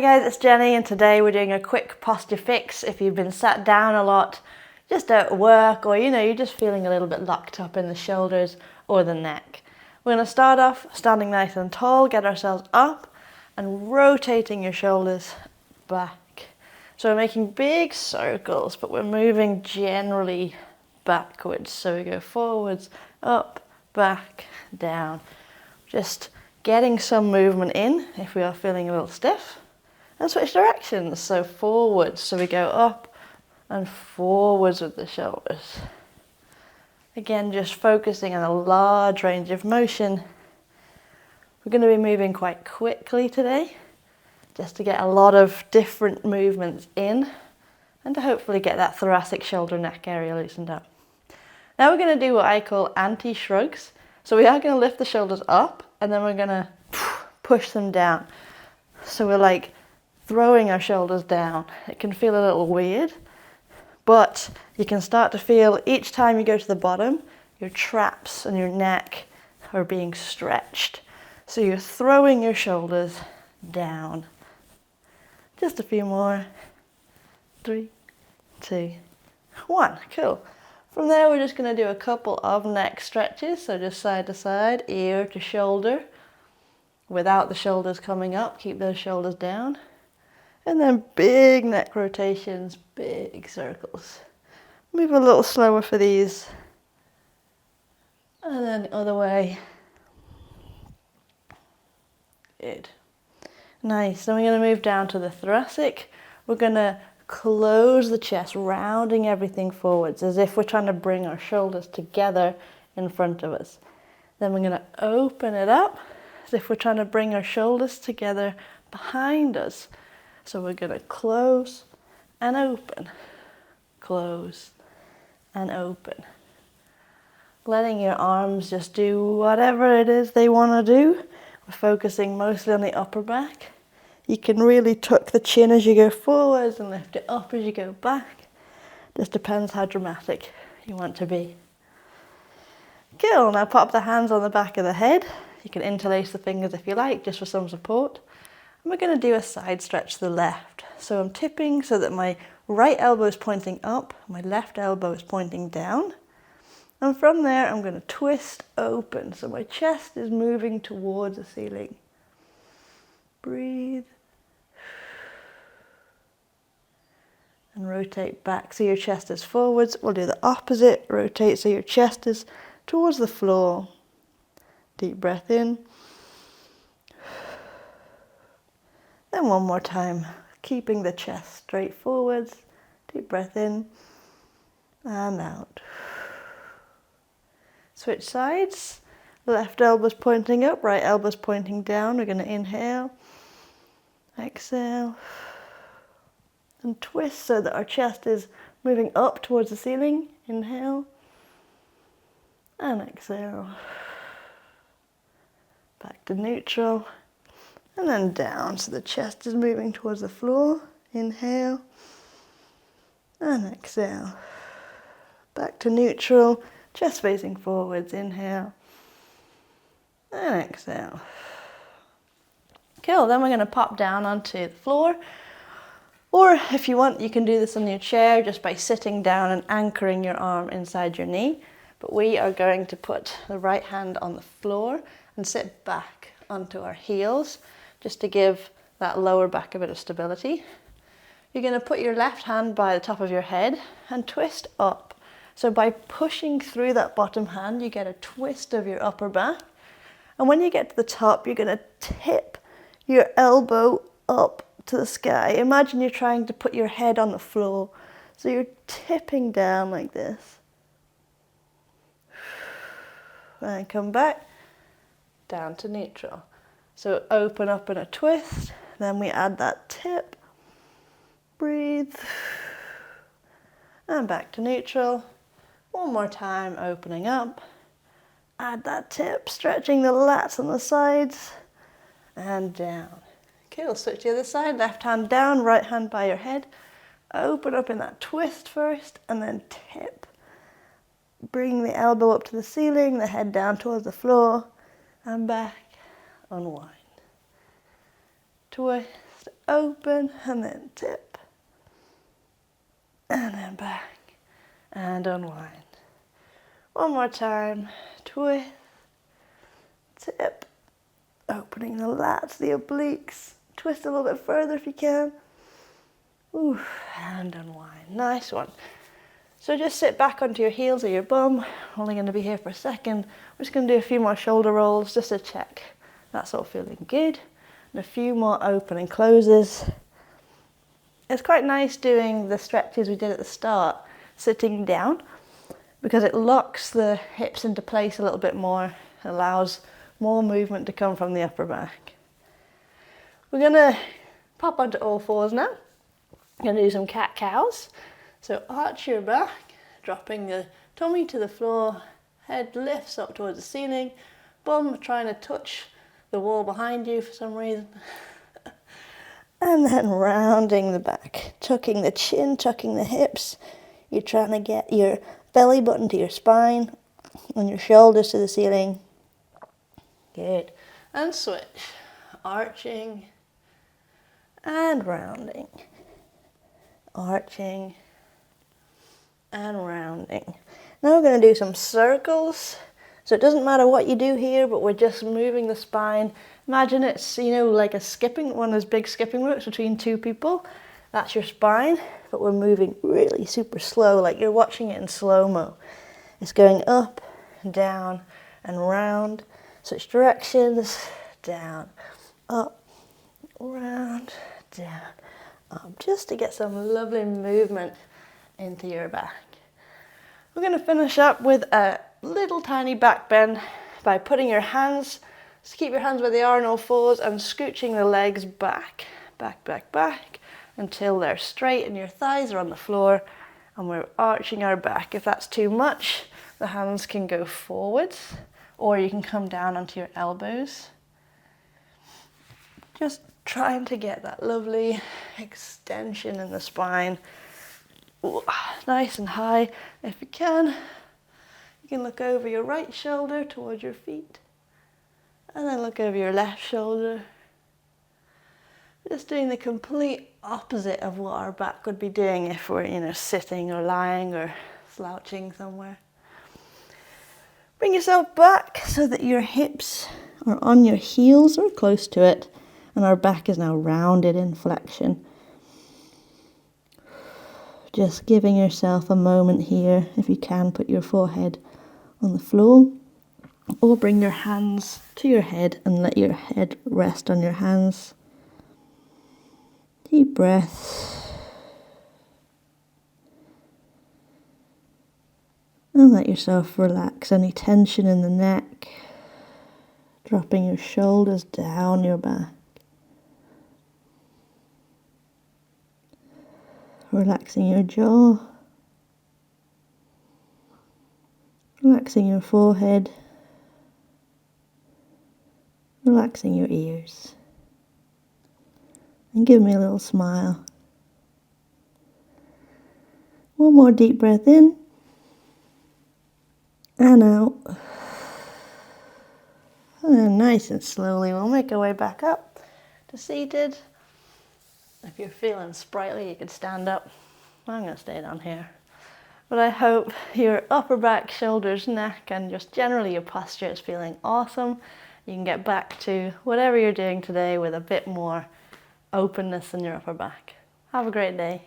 Hi guys, it's Jenny and today we're doing a quick posture fix if you've been sat down a lot, just at work, or you're just feeling a little bit locked up in the shoulders or the neck. We're going to start off standing nice and tall, get ourselves up and rotating your shoulders back. So we're making big circles, but we're moving generally backwards. So we go forwards, up, back, down. Just getting some movement in if we are feeling a little stiff. And switch directions, so forwards, so we go up and forwards with the shoulders. Again, just focusing on a large range of motion. We're going to be moving quite quickly today, just to get a lot of different movements in, and to hopefully get that thoracic shoulder neck area loosened up. Now we're going to do what I call anti-shrugs. So we are going to lift the shoulders up, and then we're going to push them down. So we're like throwing our shoulders down. It can feel a little weird, but you can start to feel each time you go to the bottom, your traps and your neck are being stretched. So you're throwing your shoulders down. Just a few more. 3, 2, 1. Cool. From there, we're just going to do a couple of neck stretches. So just side to side, ear to shoulder, without the shoulders coming up. Keep those shoulders down. And then big neck rotations, big circles. Move a little slower for these. And then the other way. Good. Nice. Then we're going to move down to the thoracic. We're going to close the chest, rounding everything forwards, as if we're trying to bring our shoulders together in front of us. Then we're going to open it up, as if we're trying to bring our shoulders together behind us. So we're going to close and open, close and open. Letting your arms just do whatever it is they want to do. We're focusing mostly on the upper back. You can really tuck the chin as you go forwards and lift it up as you go back. Just depends how dramatic you want to be. Cool, now pop the hands on the back of the head. You can interlace the fingers if you like, just for some support. And we're going to do a side stretch to the left. So I'm tipping so that my right elbow is pointing up, my left elbow is pointing down. And from there, I'm going to twist open. So my chest is moving towards the ceiling. Breathe. And rotate back so your chest is forwards. We'll do the opposite. Rotate so your chest is towards the floor. Deep breath in. Then one more time, keeping the chest straight forwards. Deep breath in and out. Switch sides. Left elbow's pointing up, right elbow's pointing down. We're going to inhale, exhale, and twist so that our chest is moving up towards the ceiling. Inhale and exhale. Back to neutral. And then down, so the chest is moving towards the floor. Inhale and exhale. Back to neutral, chest facing forwards. Inhale and exhale. Cool, then we're going to pop down onto the floor. Or if you want, you can do this on your chair just by sitting down and anchoring your arm inside your knee. But we are going to put the right hand on the floor and sit back onto our heels, just to give that lower back a bit of stability. You're going to put your left hand by the top of your head and twist up. So by pushing through that bottom hand, you get a twist of your upper back. And when you get to the top, you're going to tip your elbow up to the sky. Imagine you're trying to put your head on the floor. So you're tipping down like this. And come back down to neutral. So open up in a twist, then we add that tip, breathe, and back to neutral. One more time, opening up, add that tip, stretching the lats on the sides, and down. Cool, switch to the other side, left hand down, right hand by your head. Open up in that twist first, and then tip. Bring the elbow up to the ceiling, the head down towards the floor, and back. Unwind. Twist open and then tip. And then back and unwind. One more time, twist, tip, opening the lats, the obliques. Twist a little bit further if you can. Ooh, and unwind. Nice one. So just sit back onto your heels or your bum. Only going to be here for a second. We're just going to do a few more shoulder rolls just to check that's all feeling good. And a few more open and closes. It's quite nice doing the stretches we did at the start, sitting down, because it locks the hips into place a little bit more, allows more movement to come from the upper back. We're going to pop onto all fours now. We're going to do some cat-cows. So arch your back, dropping the tummy to the floor, head lifts up towards the ceiling, bum trying to touch the wall behind you for some reason. And then rounding the back, tucking the chin, tucking the hips. You're trying to get your belly button to your spine and your shoulders to the ceiling. Good. And switch. Arching and rounding. Arching and rounding. Now we're going to do some circles. So it doesn't matter what you do here, but we're just moving the spine. Imagine it's, like a skipping, one of those big skipping ropes between two people. That's your spine, but we're moving really super slow, like you're watching it in slow-mo. It's going up, down, and round. Switch directions, down, up, round, down, up, just to get some lovely movement into your back. We're going to finish up with a little tiny back bend by putting your hands, just keep your hands where they are on all fours and scooching the legs back, back, back, back until they're straight and your thighs are on the floor, and we're arching our back. If that's too much, the hands can go forwards or you can come down onto your elbows. Just trying to get that lovely extension in the spine. Ooh, nice and high. If you can look over your right shoulder towards your feet and then look over your left shoulder. Just doing the complete opposite of what our back would be doing if we're, sitting or lying or slouching somewhere. Bring yourself back so that your hips are on your heels or close to it, and our back is now rounded in flexion. Just giving yourself a moment here. If you can, put your forehead on the floor or bring your hands to your head and let your head rest on your hands. Deep breath. And let yourself relax any tension in the neck. Dropping your shoulders down your back. Relaxing your jaw. Relaxing your forehead. Relaxing your ears. And give me a little smile. One more deep breath in. And out. And then nice and slowly we'll make our way back up to seated. If you're feeling sprightly, you could stand up. I'm going to stay down here. But I hope your upper back, shoulders, neck, and just generally your posture is feeling awesome. You can get back to whatever you're doing today with a bit more openness in your upper back. Have a great day.